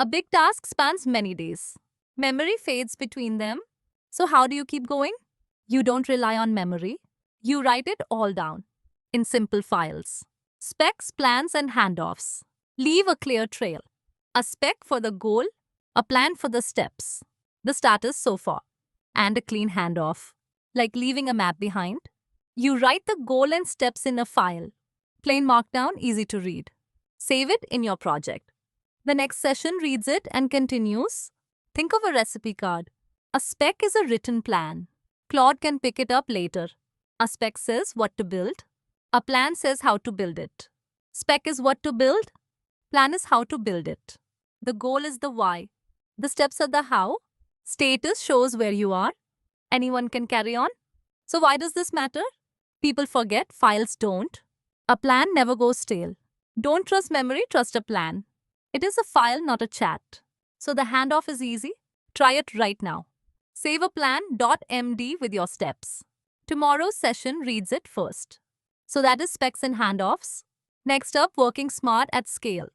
A big task spans many days. Memory fades between them. So, how do you keep going? You don't rely on memory. You write it all down in simple files. Specs, plans, and handoffs. Leave a clear trail. A spec for the goal, a plan for the steps, the status so far, and a clean handoff, like leaving a map behind. You write the goal and steps in a file. Plain markdown, easy to read. Save it in your project. The next session reads it and continues. Think of a recipe card. A spec is a written plan. Claude can pick it up later. A spec says what to build. A plan says how to build it. Spec is what to build. Plan is how to build it. The goal is the why. The steps are the how. Status shows where you are. Anyone can carry on. So why does this matter? People forget, files don't. A plan never goes stale. Don't trust memory, trust a plan. It is a file, not a chat. So the handoff is easy. Try it right now. Save a plan.md with your steps. Tomorrow's session reads it first. So that is specs and handoffs. Next up, working smart at scale.